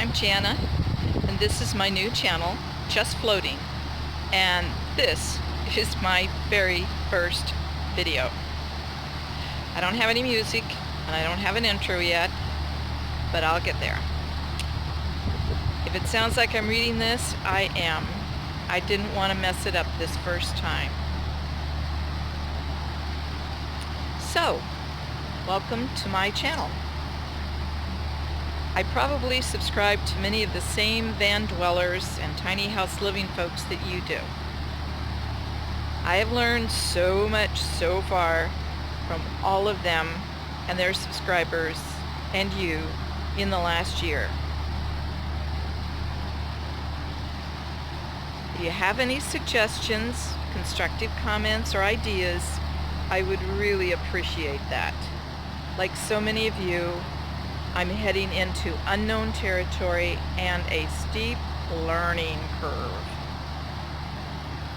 I'm Jana, and this is my new channel, Just Floating, and this is my very first video. I don't have any music, and I don't have an intro yet, but I'll get there. If it sounds like I'm reading this, I am. I didn't want to mess it up this first time. So, welcome to my channel. I probably subscribe to many of the same van dwellers and tiny house living folks that you do. I have learned so much so far from all of them and their subscribers and you in the last year. If you have any suggestions, constructive comments, or ideas, I would really appreciate that. Like so many of you, I'm heading into unknown territory and a steep learning curve.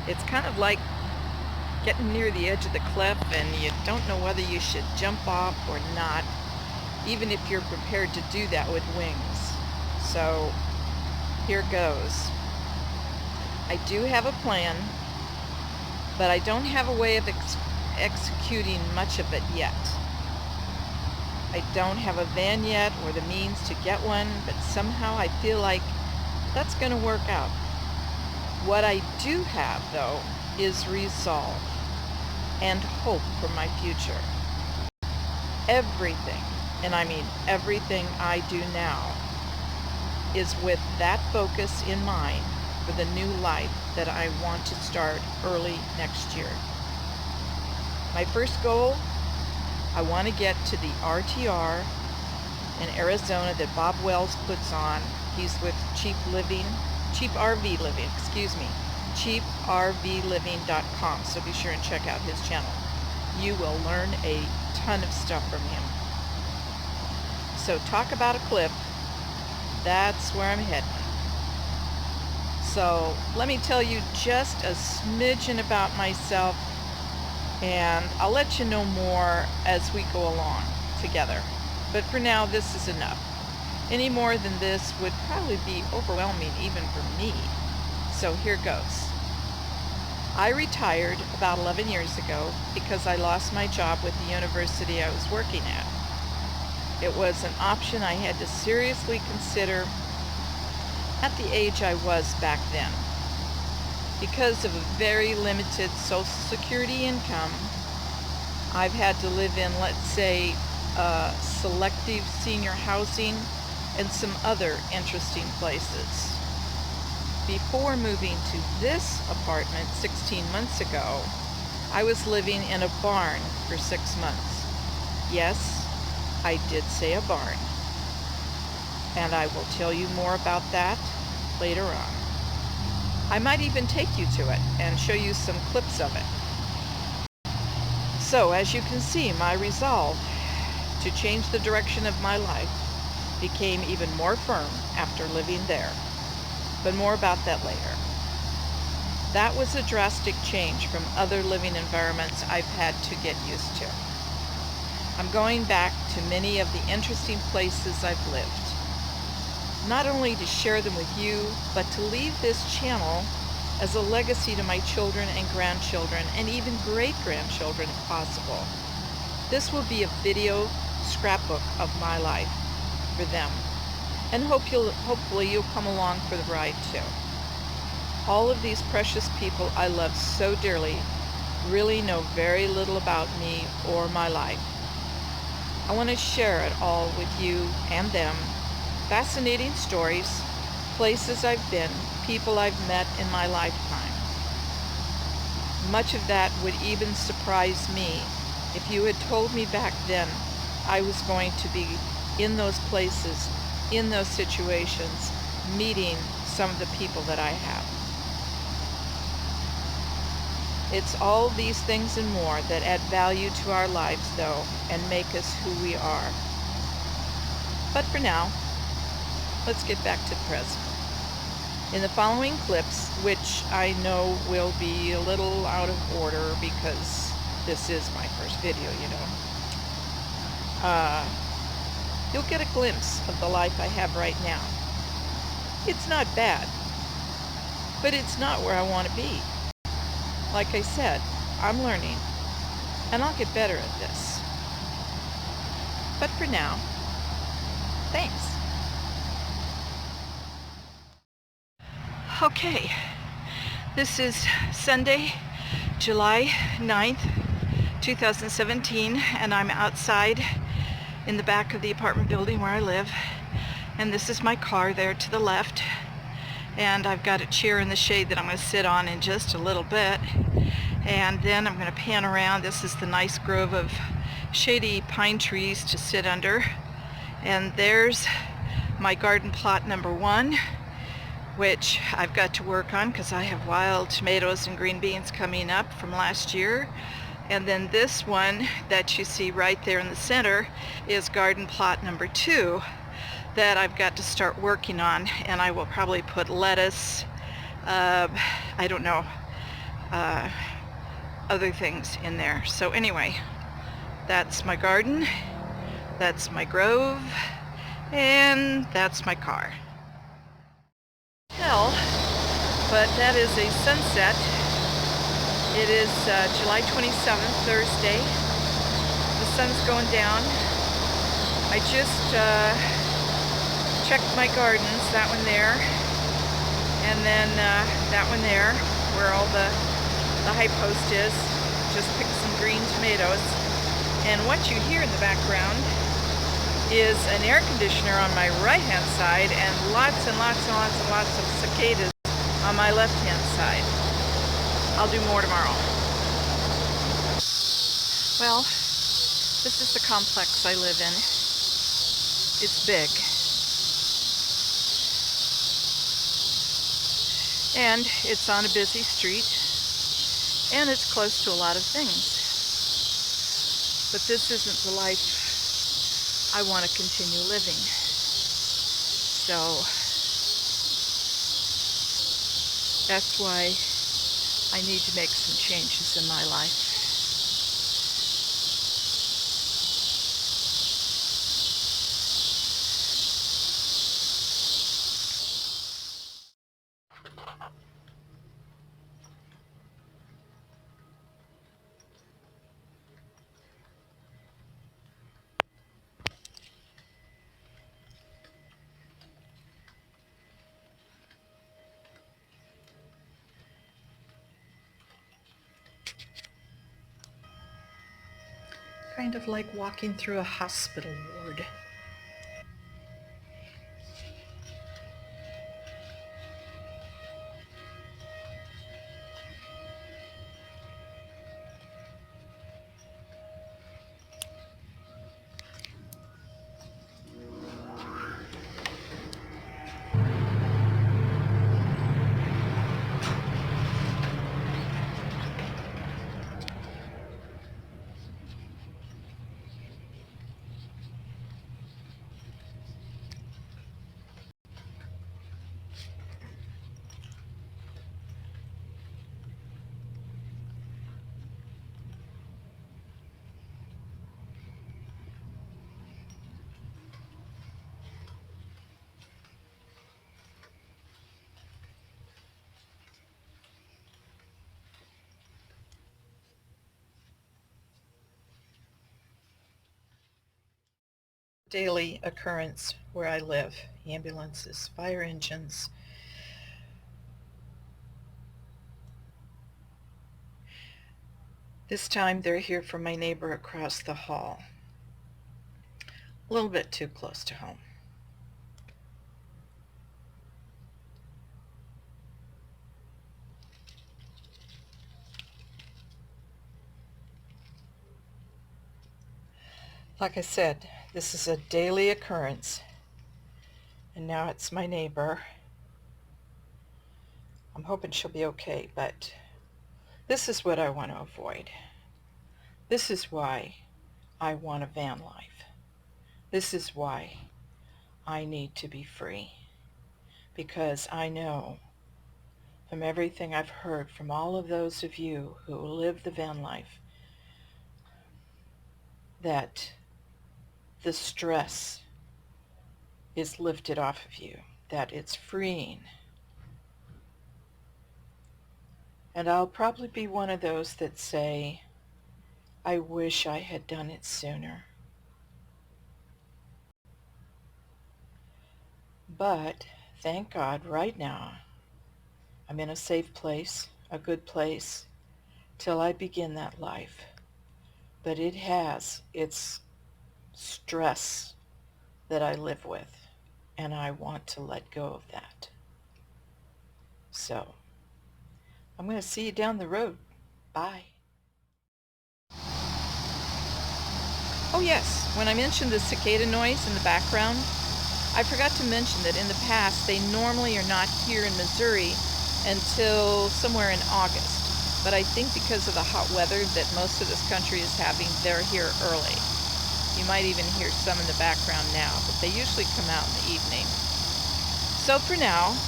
It's kind of like getting near the edge of the cliff and you don't know whether you should jump off or not, even if you're prepared to do that with wings. So here goes. I do have a plan, but I don't have a way of executing much of it yet. I don't have a van yet or the means to get one, but somehow I feel like that's going to work out. What I do have, though, is resolve and hope for my future. Everything, and I mean everything I do now, is with that focus in mind for the new life that I want to start early next year. My first goal, I want to get to the RTR in Arizona that Bob Wells puts on. He's with cheaprvliving.com, so be sure and check out his channel. You will learn a ton of stuff from him. So talk about a cliff, that's where I'm heading. So let me tell you just a smidgen about myself, and I'll let you know more as we go along together. But for now, this is enough. Any more than this would probably be overwhelming even for me. So here goes. I retired about 11 years ago because I lost my job with the university I was working at. It was an option I had to seriously consider at the age I was back then. Because of a very limited Social Security income, I've had to live in, let's say, selective senior housing and some other interesting places. Before moving to this apartment 16 months ago, I was living in a barn for 6 months. Yes, I did say a barn. And I will tell you more about that later on. I might even take you to it and show you some clips of it. So, as you can see, my resolve to change the direction of my life became even more firm after living there. But more about that later. That was a drastic change from other living environments I've had to get used to. I'm going back to many of the interesting places I've lived. Not only to share them with you, but to leave this channel as a legacy to my children and grandchildren, and even great-grandchildren if possible. This will be a video scrapbook of my life for them, and hopefully you'll come along for the ride too. All of these precious people I love so dearly really know very little about me or my life. I want to share it all with you and them. Fascinating stories, places I've been, people I've met in my lifetime. Much of that would even surprise me if you had told me back then I was going to be in those places, in those situations, meeting some of the people that I have. It's all these things and more that add value to our lives, though, and make us who we are. But for now, let's get back to the present. In the following clips, which I know will be a little out of order because this is my first video, you know, you'll get a glimpse of the life I have right now. It's not bad, but it's not where I want to be. Like I said, I'm learning, and I'll get better at this. But for now, thanks. Okay, this is Sunday, July 9th, 2017, and I'm outside in the back of the apartment building where I live, and this is my car there to the left, and I've got a chair in the shade that I'm going to sit on in just a little bit, and then I'm going to pan around. This is the nice grove of shady pine trees to sit under, and there's my garden plot number 1, which I've got to work on because I have wild tomatoes and green beans coming up from last year. And then this one that you see right there in the center is garden plot number 2 that I've got to start working on, and I will probably put lettuce, I don't know, other things in there. So anyway, that's my garden, that's my grove, and that's my car. Hell, but that is a sunset. It is July 27th, Thursday. The sun's going down. I just checked my gardens, that one there, and then that one there, where all the high post is. Just picked some green tomatoes. And what you hear in the background is an air conditioner on my right-hand side and lots and lots and lots and lots of cicadas on my left-hand side. I'll do more tomorrow. Well, this is the complex I live in. It's big. And it's on a busy street, and it's close to a lot of things. But this isn't the life I want to continue living. So that's why I need to make some changes in my life. Kind of like walking through a hospital ward. Daily occurrence where I live. Ambulances, fire engines. This time they're here from my neighbor across the hall. A little bit too close to home. Like I said, this is a daily occurrence. And now it's my neighbor. I'm hoping she'll be okay, but this is what I want to avoid. This is why I want a van life. This is why I need to be free. Because I know from everything I've heard from all of those of you who live the van life that the stress is lifted off of you. that it's freeing. And I'll probably be one of those that say, I wish I had done it sooner. But thank God right now I'm in a safe place, a good place, till I begin that life. But it has its stress that I live with, and I want to let go of that. So, I'm going to see you down the road. Bye. Oh yes, when I mentioned the cicada noise in the background, I forgot to mention that in the past they normally are not here in Missouri until somewhere in August. But I think because of the hot weather that most of this country is having, they're here early. You might even hear some in the background now, but they usually come out in the evening. So for now,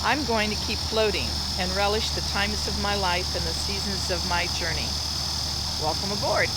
I'm going to keep floating and relish the times of my life and the seasons of my journey. Welcome aboard.